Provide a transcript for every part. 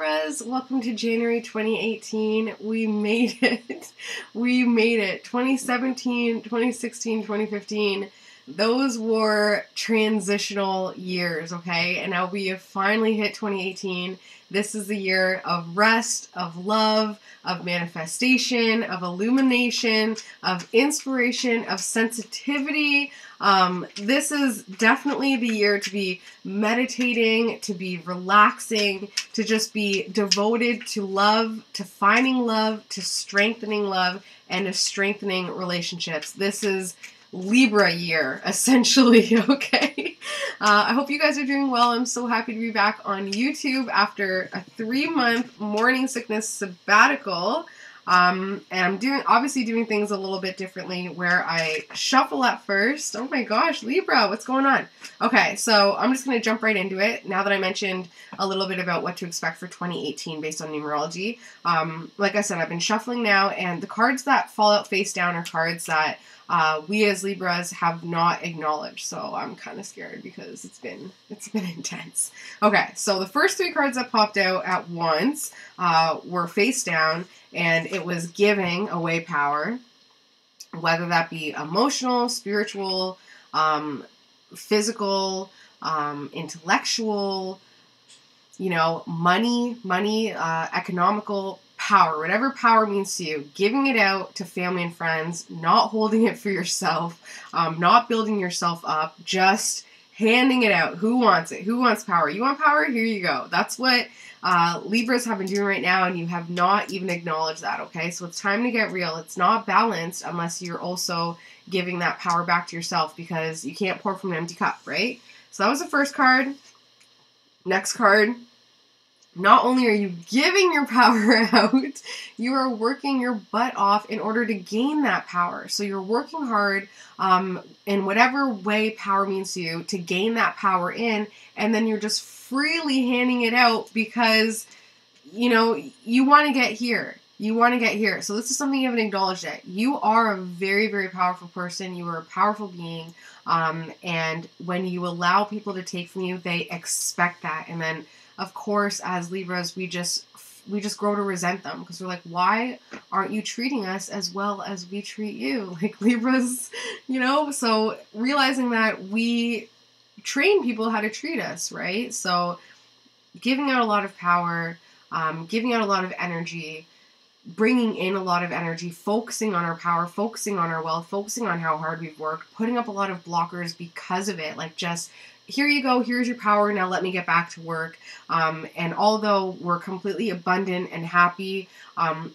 Libras, welcome to January 2018. We made it. We made it. 2017, 2016, 2015. Those were transitional years, okay? And now we have finally hit 2018. This is the year of rest, of love, of manifestation, of illumination, of inspiration, of sensitivity. This is definitely the year to be meditating, to be relaxing, to just be devoted to love, to finding love, to strengthening love, and to strengthening relationships. This is Libra year, essentially, okay? I hope you guys are doing well. I'm so happy to be back on YouTube after a 3-month morning sickness sabbatical. And I'm obviously doing things a little bit differently where I shuffle at first. Oh my gosh, Libra, what's going on? Okay, so I'm just going to jump right into it now that I mentioned a little bit about what to expect for 2018 based on numerology. Like I said, I've been shuffling now, and the cards that fall out face down are cards that we as Libras have not acknowledged, so I'm kind of scared because it's been intense. Okay, so the first 3 cards that popped out at once were face down, and it was giving away power, whether that be emotional, spiritual, physical, intellectual, money, economical, power, whatever power means to you, giving it out to family and friends, not holding it for yourself, not building yourself up, just handing it out. Who wants it? Who wants power? You want power? Here you go. That's what Libras have been doing right now, and you have not even acknowledged that, okay? So it's time to get real. It's not balanced unless you're also giving that power back to yourself, because you can't pour from an empty cup, right? So that was the first card. Next card. Not only are you giving your power out, you are working your butt off in order to gain that power. So you're working hard in whatever way power means to you to gain that power in, and then you're just freely handing it out because, you want to get here. You want to get here. So this is something you haven't acknowledged yet. You are a very, very powerful person. You are a powerful being. And when you allow people to take from you, they expect that. And then, of course, as Libras, we just grow to resent them because we're like, why aren't you treating us as well as we treat you? Like Libras, so realizing that we train people how to treat us, right? So giving out a lot of power, giving out a lot of energy, bringing in a lot of energy, focusing on our power, focusing on our wealth, focusing on how hard we've worked, putting up a lot of blockers because of it, like just, here you go, here's your power, now let me get back to work. And although we're completely abundant and happy,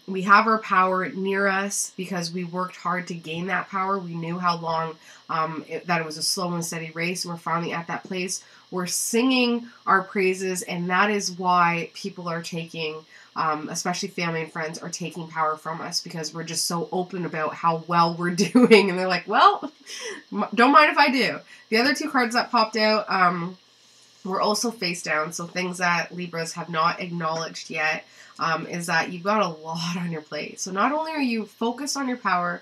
we have our power near us because we worked hard to gain that power. We knew how long that it was a slow and steady race. We're finally at that place. We're singing our praises, and that is why people are taking, especially family and friends, are taking power from us because we're just so open about how well we're doing. And they're like, well, don't mind if I do. The other 2 cards that popped out were also face down. So things that Libras have not acknowledged yet is that you've got a lot on your plate. So not only are you focused on your power,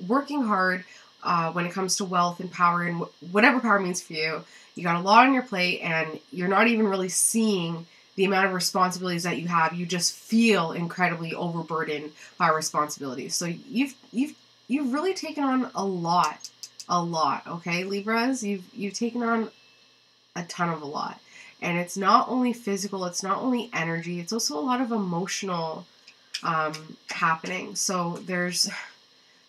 working hard when it comes to wealth and power and whatever power means for you, you got a lot on your plate, and you're not even really seeing the amount of responsibilities that you have. You just feel incredibly overburdened by responsibilities. So you've really taken on a lot, okay, Libras? You've taken on a ton of a lot. And it's not only physical, it's not only energy, it's also a lot of emotional happening. So there's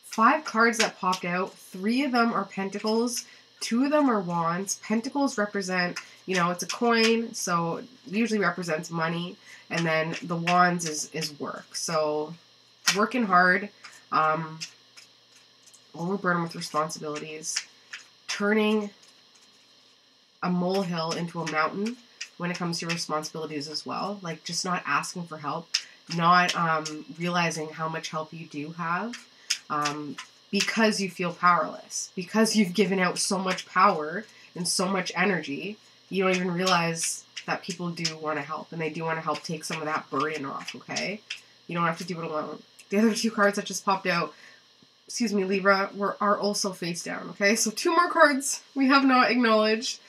5 cards that popped out. 3 of them are pentacles, 2 of them are wands. Pentacles represent, it's a coin, so it usually represents money. And then the wands is work. So working hard, overburdened with responsibilities, turning a molehill into a mountain when it comes to your responsibilities as well. Like just not asking for help, not realizing how much help you do have. Because you feel powerless, because you've given out so much power and so much energy, you don't even realize that people do want to help, and they do want to help take some of that burden off, okay? You don't have to do it alone. The other 2 cards that just popped out, Libra, are also face down, okay? So 2 more cards we have not acknowledged.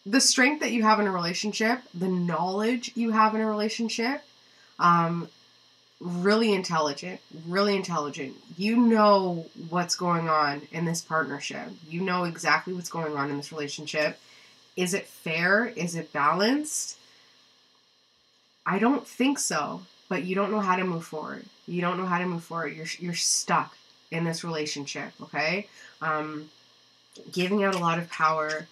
the strength that you have in a relationship, the knowledge you have in a relationship, really intelligent, really intelligent. You know what's going on in this partnership. You know exactly what's going on in this relationship. Is it fair? Is it balanced? I don't think so, but you don't know how to move forward. You don't know how to move forward. You're stuck in this relationship, okay? Giving out a lot of power,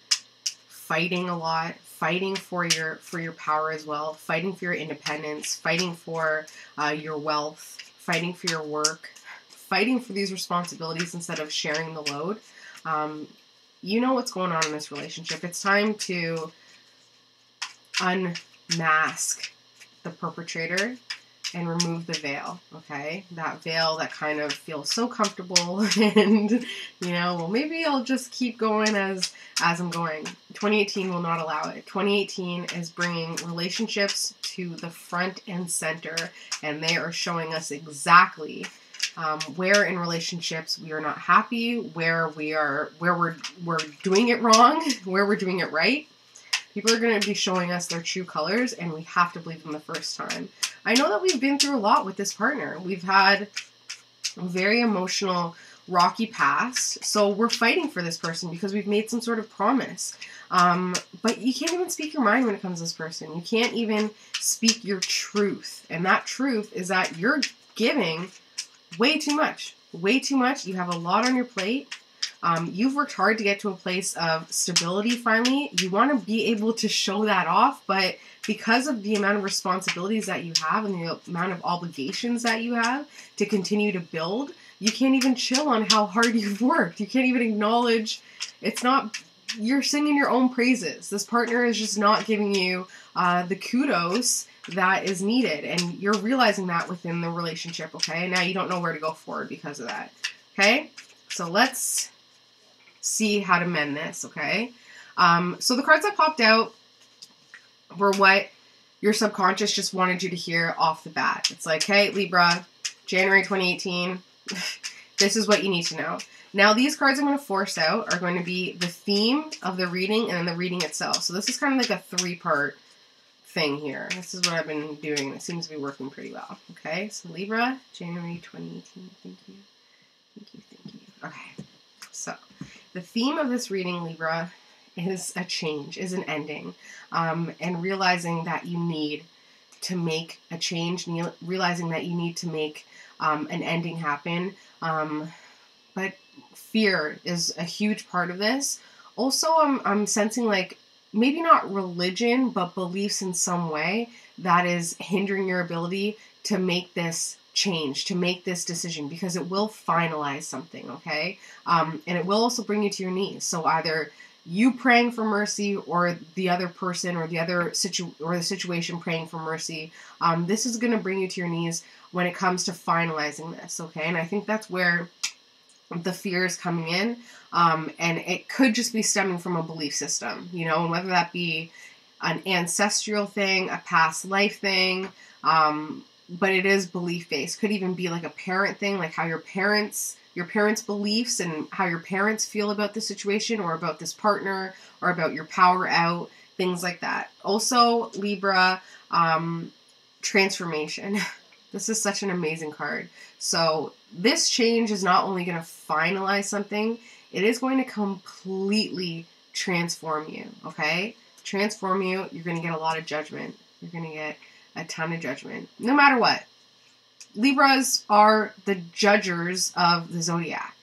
fighting a lot, fighting for your power as well, fighting for your independence, fighting for your wealth, fighting for your work, fighting for these responsibilities instead of sharing the load. You know what's going on in this relationship. It's time to unmask the perpetrator and remove the veil, okay? That veil that kind of feels so comfortable and, you know, well, maybe I'll just keep going as I'm going. 2018 will not allow it. 2018 is bringing relationships to the front and center, and they are showing us exactly where in relationships we are not happy, where we're doing it wrong, where we're doing it right. People are going to be showing us their true colors, and we have to believe them the first time. I know that we've been through a lot with this partner. We've had a very emotional, rocky past, so we're fighting for this person because we've made some sort of promise. But you can't even speak your mind when it comes to this person. You can't even speak your truth, and that truth is that you're giving way too much. Way too much. You have a lot on your plate. You've worked hard to get to a place of stability finally. You want to be able to show that off, but because of the amount of responsibilities that you have and the amount of obligations that you have to continue to build, you can't even chill on how hard you've worked. You can't even acknowledge you're singing your own praises. This partner is just not giving you the kudos that is needed, and you're realizing that within the relationship, okay? Now you don't know where to go forward because of that, okay? So let's see how to mend this, okay? So the cards that popped out were what your subconscious just wanted you to hear off the bat. It's like, hey, Libra, January 2018, this is what you need to know. Now, these cards I'm going to force out are going to be the theme of the reading and then the reading itself. So this is kind of like a three-part thing here. This is what I've been doing. It seems to be working pretty well. Okay, so Libra, January 2018. Thank you. Thank you, thank you. Okay, so the theme of this reading, Libra, is a change, is an ending, and realizing that you need to make a change, realizing that you need to make an ending happen. But fear is a huge part of this. Also, I'm sensing like maybe not religion, but beliefs in some way that is hindering your ability to make this change, to make this decision, because it will finalize something, okay? And it will also bring you to your knees. So either you praying for mercy or the other person or the situation praying for mercy, this is going to bring you to your knees when it comes to finalizing this, okay? And I think that's where the fear is coming in, and it could just be stemming from a belief system, you know, and whether that be an ancestral thing, a past life thing, but it is belief-based. Could even be like a parent thing, like how your parents' beliefs and how your parents feel about the situation or about this partner or about your power out, things like that. Also, Libra, transformation. This is such an amazing card. So this change is not only going to finalize something, it is going to completely transform you, okay? Transform you. You're going to get a lot of judgment. You're going to get a ton of judgment. No matter what. Libras are the judgers of the zodiac.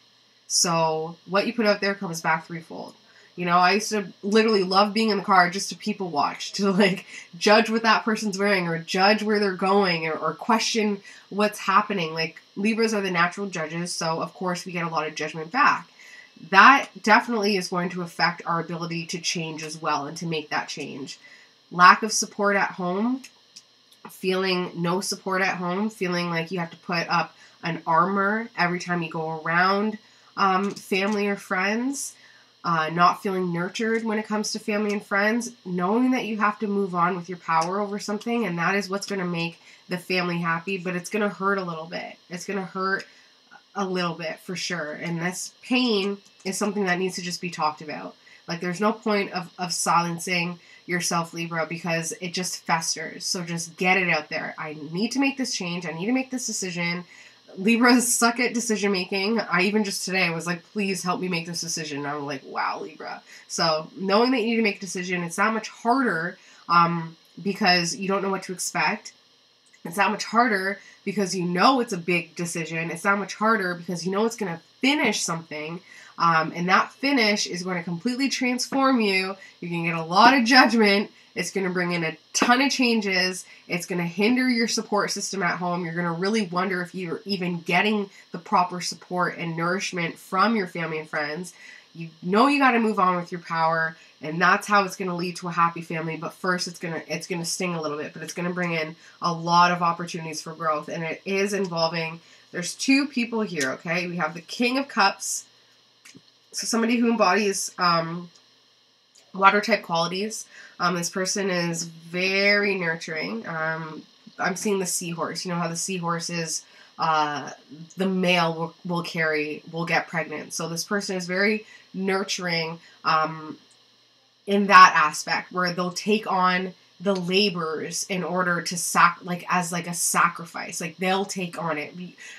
So what you put out there comes back threefold. You know, I used to literally love being in the car just to people watch, to like judge what that person's wearing or judge where they're going or question what's happening. Like Libras are the natural judges, so of course we get a lot of judgment back. That definitely is going to affect our ability to change as well and to make that change. Lack of support at home, feeling no support at home, feeling like you have to put up an armor every time you go around family or friends. Not feeling nurtured when it comes to family and friends, knowing that you have to move on with your power over something, and that is what's going to make the family happy, but it's going to hurt a little bit. It's going to hurt a little bit for sure, and this pain is something that needs to just be talked about. Like, there's no point of silencing yourself, Libra, because it just festers. So just get it out there. I need to make this change. I need to make this decision. Libras suck at decision making. I even just today was like, please help me make this decision. And I'm like, wow, Libra. So knowing that you need to make a decision, it's that much harder because you don't know what to expect. It's that much harder because you know it's a big decision. It's that much harder because you know it's going to finish something. And that finish is going to completely transform you. You're going to get a lot of judgment. It's going to bring in a ton of changes. It's going to hinder your support system at home. You're going to really wonder if you're even getting the proper support and nourishment from your family and friends. You know you got to move on with your power, and that's how it's going to lead to a happy family. But first, it's going to sting a little bit, but it's going to bring in a lot of opportunities for growth, and it is involving. There's two people here. Okay, we have the King of Cups, so somebody who embodies water type qualities. This person is very nurturing. I'm seeing the seahorse. You know how the seahorse is. The male will get pregnant. So this person is very nurturing in that aspect, where they'll take on the labors in order to as a sacrifice. Like, they'll take on it.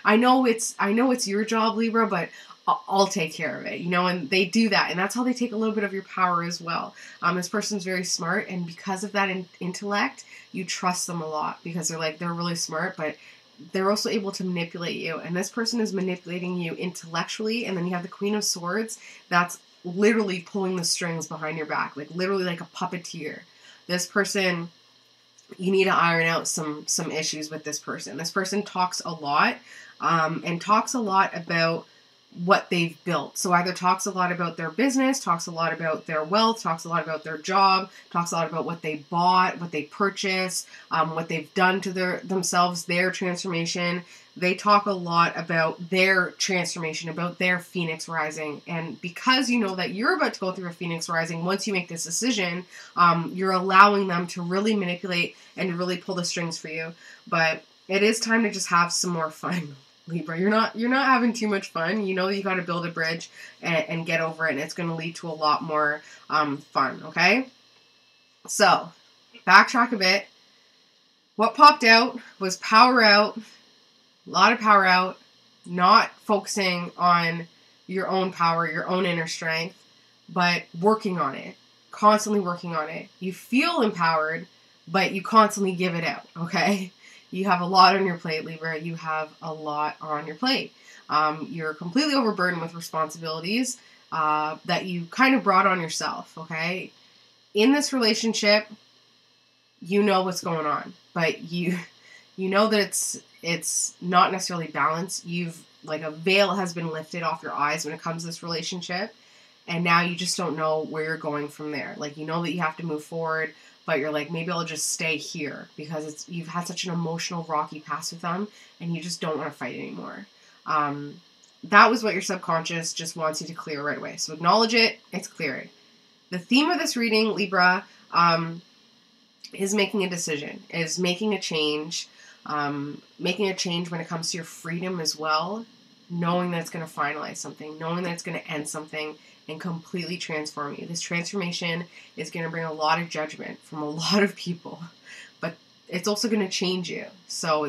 I know it's your job, Libra, but I'll take care of it, you know, and they do that, and that's how they take a little bit of your power as well. This person's very smart, and because of that intellect, you trust them a lot, because they're really smart, but they're also able to manipulate you, and this person is manipulating you intellectually. And then you have the Queen of Swords that's literally pulling the strings behind your back, like literally like a puppeteer. This person, you need to iron out some issues with this person. This person talks a lot, and talks a lot about what they've built. So either talks a lot about their business, talks a lot about their wealth, talks a lot about their job, talks a lot about what they bought, what they purchased, what they've done to themselves, their transformation. They talk a lot about their transformation, about their Phoenix rising. And because you know that you're about to go through a Phoenix rising, once you make this decision, you're allowing them to really manipulate and to really pull the strings for you. But it is time to just have some more fun. Libra, you're not having too much fun. You know you got to build a bridge and get over it, and it's going to lead to a lot more fun, okay? So, backtrack a bit. What popped out was power out, a lot of power out, not focusing on your own power, your own inner strength, but working on it, constantly working on it. You feel empowered, but you constantly give it out, okay? You have a lot on your plate, Libra. You have a lot on your plate. You're completely overburdened with responsibilities that you kind of brought on yourself, okay? In this relationship, you know what's going on, but you know that it's not necessarily balanced. A veil has been lifted off your eyes when it comes to this relationship, and now you just don't know where you're going from there. Like, you know that you have to move forward, but you're like, maybe I'll just stay here because you've had such an emotional, rocky past with them, and you just don't want to fight anymore. That was what your subconscious just wants you to clear right away. So acknowledge it. It's clearing. The theme of this reading, Libra, is making a decision, is making a change when it comes to your freedom as well, knowing that it's going to finalize something, knowing that it's going to end something, and completely transform you. This transformation is going to bring a lot of judgment from a lot of people, but it's also going to change you. So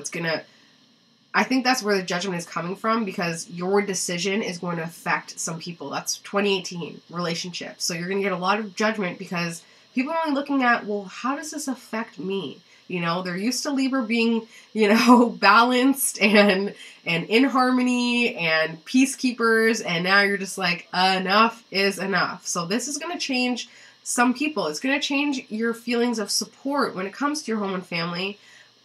I think that's where the judgment is coming from, because your decision is going to affect some people. That's 2018 relationships. So you're going to get a lot of judgment because people are only looking at, well, how does this affect me? You know, they're used to Libra being, balanced and in harmony and peacekeepers, and now you're just like, enough is enough. So this is going to change some people. It's going to change your feelings of support when it comes to your home and family,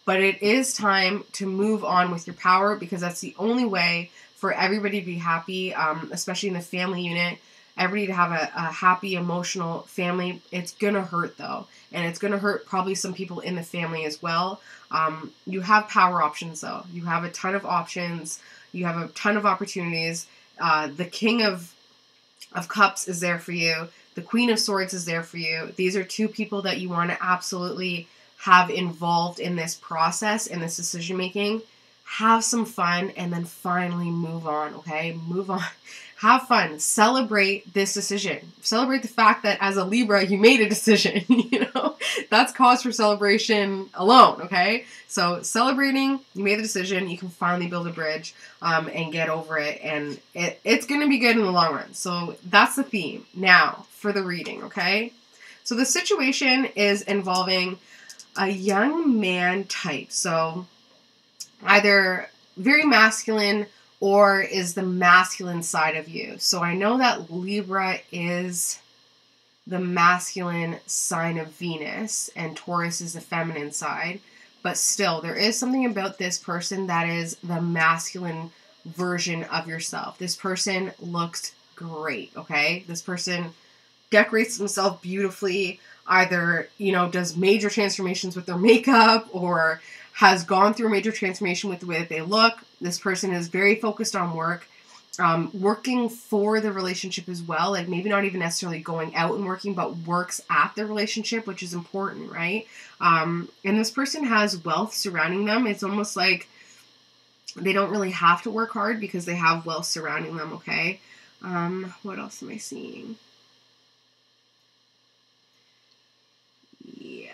but it is time to move on with your power, because that's the only way for everybody to be happy, especially in the family unit. Everybody to have a happy, emotional family. It's going to hurt, though. And it's going to hurt probably some people in the family as well. You have power options, though. You have a ton of options. You have a ton of opportunities. The King of Cups is there for you. The Queen of Swords is there for you. These are two people that you want to absolutely have involved in this process, in this decision-making. Have some fun, and then finally move on, okay? Move on. Have fun. Celebrate this decision. Celebrate the fact that as a Libra, you made a decision, you know? That's cause for celebration alone, okay? So celebrating, you made the decision, you can finally build a bridge and get over it, and it's going to be good in the long run. So that's the theme. Now, for the reading, okay? So the situation is involving a young man type. So either very masculine or is the masculine side of you. So I know that Libra is the masculine sign of Venus and Taurus is the feminine side. But still, there is something about this person that is the masculine version of yourself. This person looks great, okay? This person decorates themselves beautifully, either, you know, does major transformations with their makeup or has gone through a major transformation with the way that they look. This person is very focused on work, working for the relationship as well. Like maybe not even necessarily going out and working, but works at the relationship, which is important, right? And this person has wealth surrounding them. It's almost like they don't really have to work hard because they have wealth surrounding them, okay? What else am I seeing? Yeah.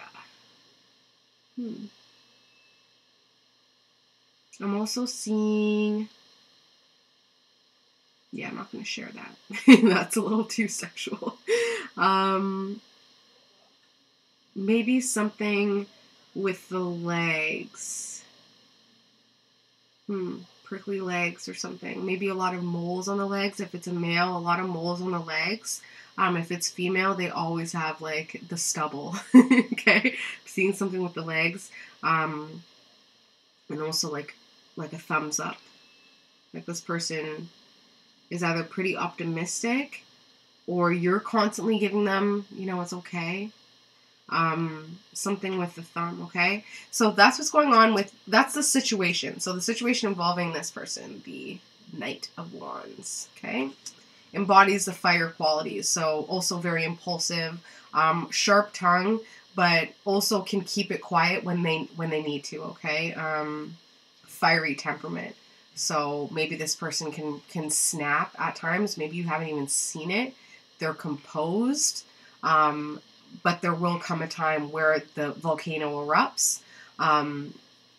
I'm also seeing... Yeah, I'm not going to share that. That's a little too sexual. Maybe something with the legs. Prickly legs or something. Maybe a lot of moles on the legs. If it's a male, a lot of moles on the legs. If it's female, they always have like the stubble. Okay? Seeing something with the legs. And also like a thumbs up. Like this person is either pretty optimistic or you're constantly giving them, you know, it's okay. Something with the thumb, okay? So that's what's going on with, that's the situation. So the situation involving this person, the Knight of Wands, okay? Embodies the fire qualities. So also very impulsive, sharp tongue, but also can keep it quiet when they need to, okay? Fiery temperament. So maybe this person can snap at times. Maybe you haven't even seen it. They're composed, but there will come a time where the volcano erupts.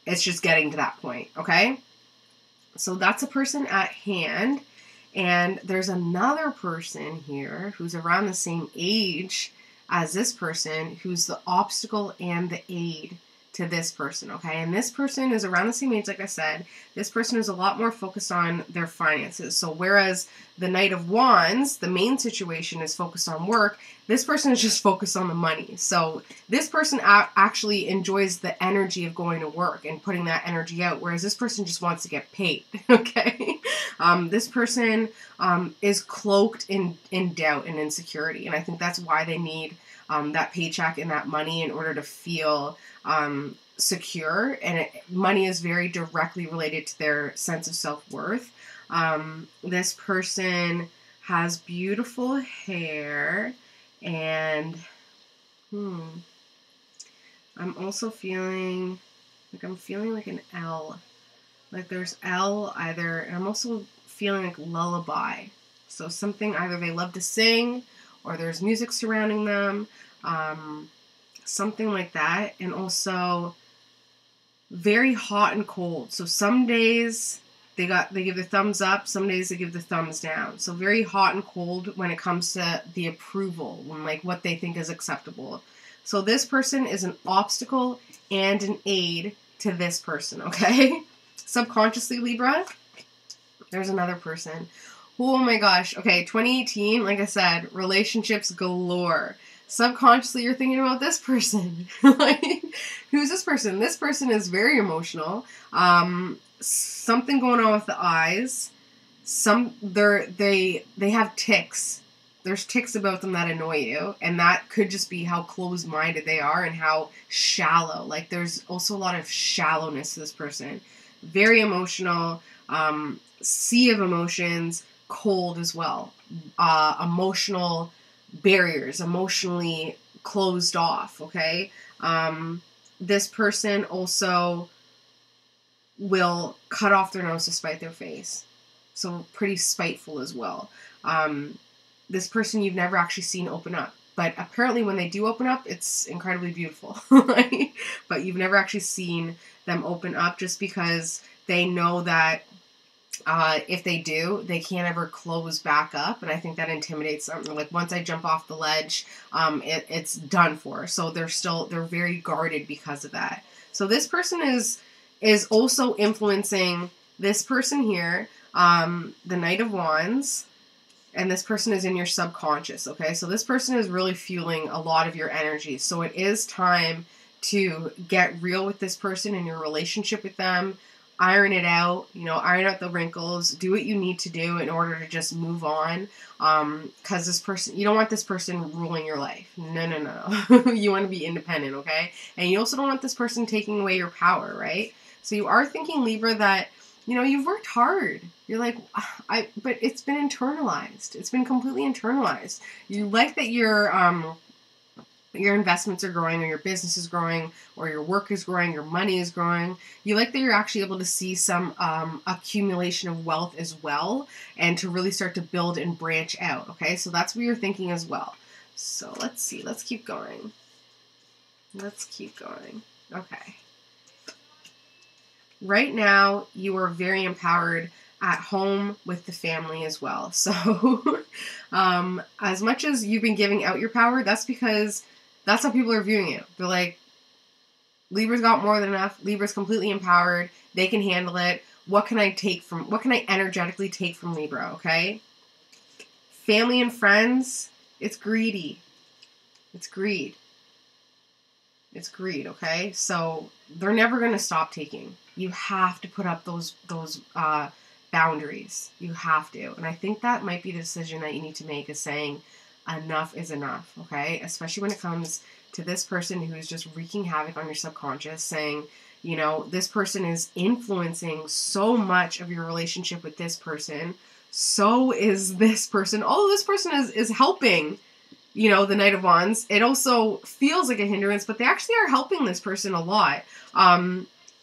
It's just getting to that point, okay? So that's a person at hand. And there's another person here who's around the same age as this person who's the obstacle and the aid to this person, okay? And this person is around the same age, like I said. This person is a lot more focused on their finances. So whereas the Knight of Wands, the main situation is focused on work, this person is just focused on the money. So this person actually enjoys the energy of going to work and putting that energy out, whereas this person just wants to get paid, okay? This person is cloaked in doubt and insecurity, and I think that's why they need that paycheck and that money in order to feel secure, and money is very directly related to their sense of self-worth. This person has beautiful hair, and I'm also feeling like an L. Like there's L either, and I'm also feeling like lullaby. So something either they love to sing or there's music surrounding them. Something like that. And also very hot and cold. So some days they give the thumbs up, some days they give the thumbs down. So very hot and cold when it comes to the approval, when like what they think is acceptable. So this person is an obstacle and an aid to this person, okay? Subconsciously, Libra, there's another person. Oh my gosh. Okay, 2018, like I said, relationships galore. Subconsciously, you're thinking about this person. Like, who's this person? This person is very emotional. Something going on with the eyes. They have tics. There's tics about them that annoy you, and that could just be how closed-minded they are and how shallow. Like, there's also a lot of shallowness to this person. Very emotional, sea of emotions, cold as well. Emotional barriers, emotionally closed off, okay? This person also will cut off their nose to spite their face. So pretty spiteful as well. This person you've never actually seen open up. But apparently when they do open up, it's incredibly beautiful. But you've never actually seen them open up, just because they know that if they do, they can't ever close back up. And I think that intimidates them. Like, once I jump off the ledge, it's done for. So they're very guarded because of that. So this person is also influencing this person here, the Knight of Wands. And this person is in your subconscious, okay? So this person is really fueling a lot of your energy. So it is time to get real with this person in your relationship with them. Iron it out, iron out the wrinkles. Do what you need to do in order to just move on. Because this person, you don't want this person ruling your life. No. You want to be independent, okay? And you also don't want this person taking away your power, right? So you are thinking, Libra, that you've worked hard. You're like, but it's been internalized. It's been completely internalized. You like that your investments are growing, or your business is growing, or your work is growing, your money is growing. You like that you're actually able to see some accumulation of wealth as well, and to really start to build and branch out. Okay, so that's what you're thinking as well. So let's see. Let's keep going. Okay. Right now, you are very empowered at home with the family as well. So as much as you've been giving out your power, that's because that's how people are viewing you. They're like, Libra's got more than enough. Libra's completely empowered. They can handle it. What can I energetically take from Libra, okay? Family and friends, it's greedy. It's greed. Okay? So they're never going to stop taking. You have to put up those boundaries. You have to. And I think that might be the decision that you need to make, is saying enough is enough, okay? Especially when it comes to this person who is just wreaking havoc on your subconscious, saying, this person is influencing so much of your relationship with this person. So is this person. Although this person is helping, the Knight of Wands, it also feels like a hindrance, but they actually are helping this person a lot.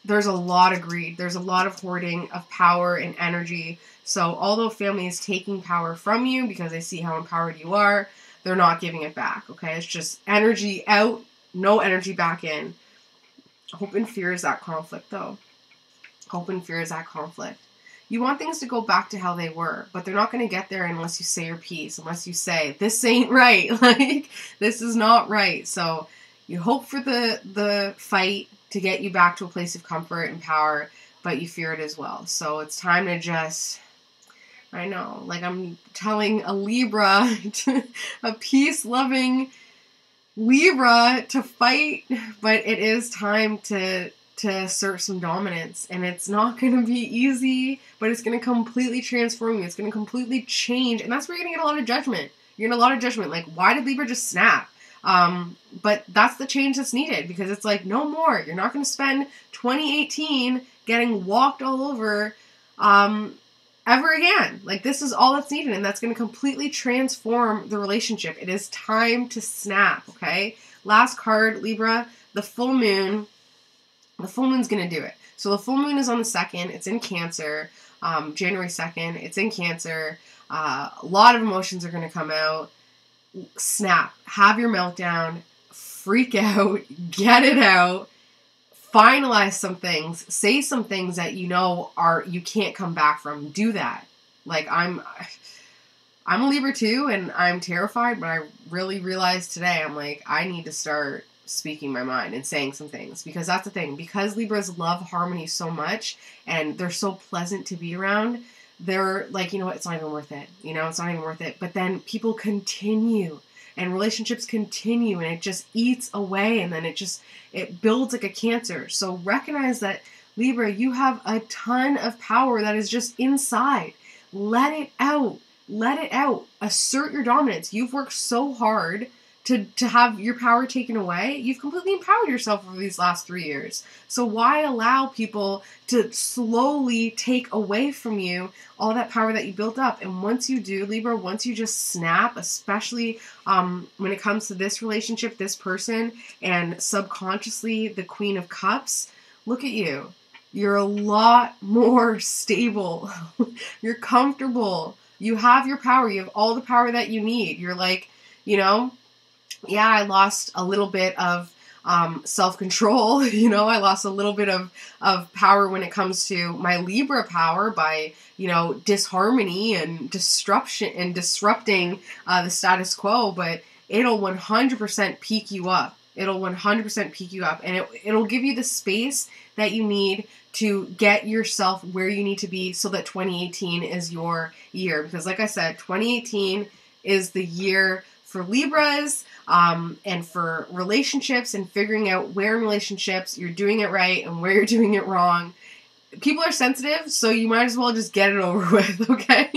There's a lot of greed. There's a lot of hoarding of power and energy. So although family is taking power from you because they see how empowered you are, they're not giving it back, okay? It's just energy out, no energy back in. Hope and fear is that conflict, though. Hope and fear is that conflict. You want things to go back to how they were, but they're not going to get there unless you say your piece, unless you say, this ain't right. Like, this is not right. So you hope for the fight to get you back to a place of comfort and power, but you fear it as well. So it's time to just, I know, like I'm telling a Libra, a peace-loving Libra to fight, but it is time to assert some dominance. And it's not going to be easy, but it's going to completely transform you. It's going to completely change. And that's where you're going to get a lot of judgment. You're going to get a lot of judgment. Like, why did Libra just snap? But that's the change that's needed, because it's like, no more. You're not going to spend 2018 getting walked all over ever again. Like, this is all that's needed, and that's going to completely transform the relationship. It is time to snap, okay? Last card, Libra, the full moon. The full moon's going to do it. So the full moon is on the 2nd. It's in Cancer. January 2nd. It's in Cancer. A lot of emotions are going to come out. Snap. Have your meltdown. Freak out. Get it out. Finalize some things. Say some things that you can't come back from. Do that. Like, I'm a Libra too, and I'm terrified, but I really realized today, I'm like, I need to start speaking my mind and saying some things, because that's the thing. Because Libras love harmony so much, and they're so pleasant to be around, they're like, you know what, it's not even worth it. It's not even worth it. But then people continue, and relationships continue, and it just eats away, and then it builds like a cancer. So recognize that, Libra, you have a ton of power that is just inside. Let it out. Let it out. Assert your dominance. You've worked so hard to have your power taken away. You've completely empowered yourself over these last 3 years. So why allow people to slowly take away from you all that power that you built up? And once you do, Libra, once you just snap, especially when it comes to this relationship, this person, and subconsciously the Queen of Cups, look at you. You're a lot more stable. You're comfortable. You have your power. You have all the power that you need. You're like, you know, yeah, I lost a little bit of self-control. You know, I lost a little bit of power when it comes to my Libra power by, you know, disharmony and disruption and disrupting the status quo, but it'll 100% peak you up. It'll 100% peak you up, and it'll give you the space that you need to get yourself where you need to be so that 2018 is your year. Because like I said, 2018 is the year for Libras, and for relationships and figuring out where in relationships you're doing it right and where you're doing it wrong. People are sensitive, so you might as well just get it over with, okay?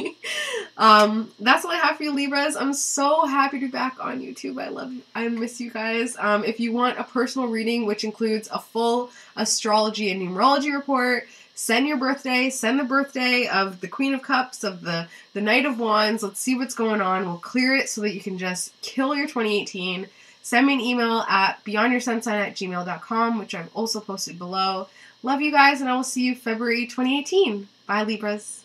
That's all I have for you, Libras. I'm so happy to be back on YouTube. I love you. I miss you guys. If you want a personal reading, which includes a full astrology and numerology report, send your birthday, send the birthday of the Queen of Cups, of the Knight of Wands. Let's see what's going on. We'll clear it so that you can just kill your 2018. Send me an email at beyondyoursunsign@gmail.com, which I've also posted below. Love you guys, and I will see you February 2018. Bye, Libras.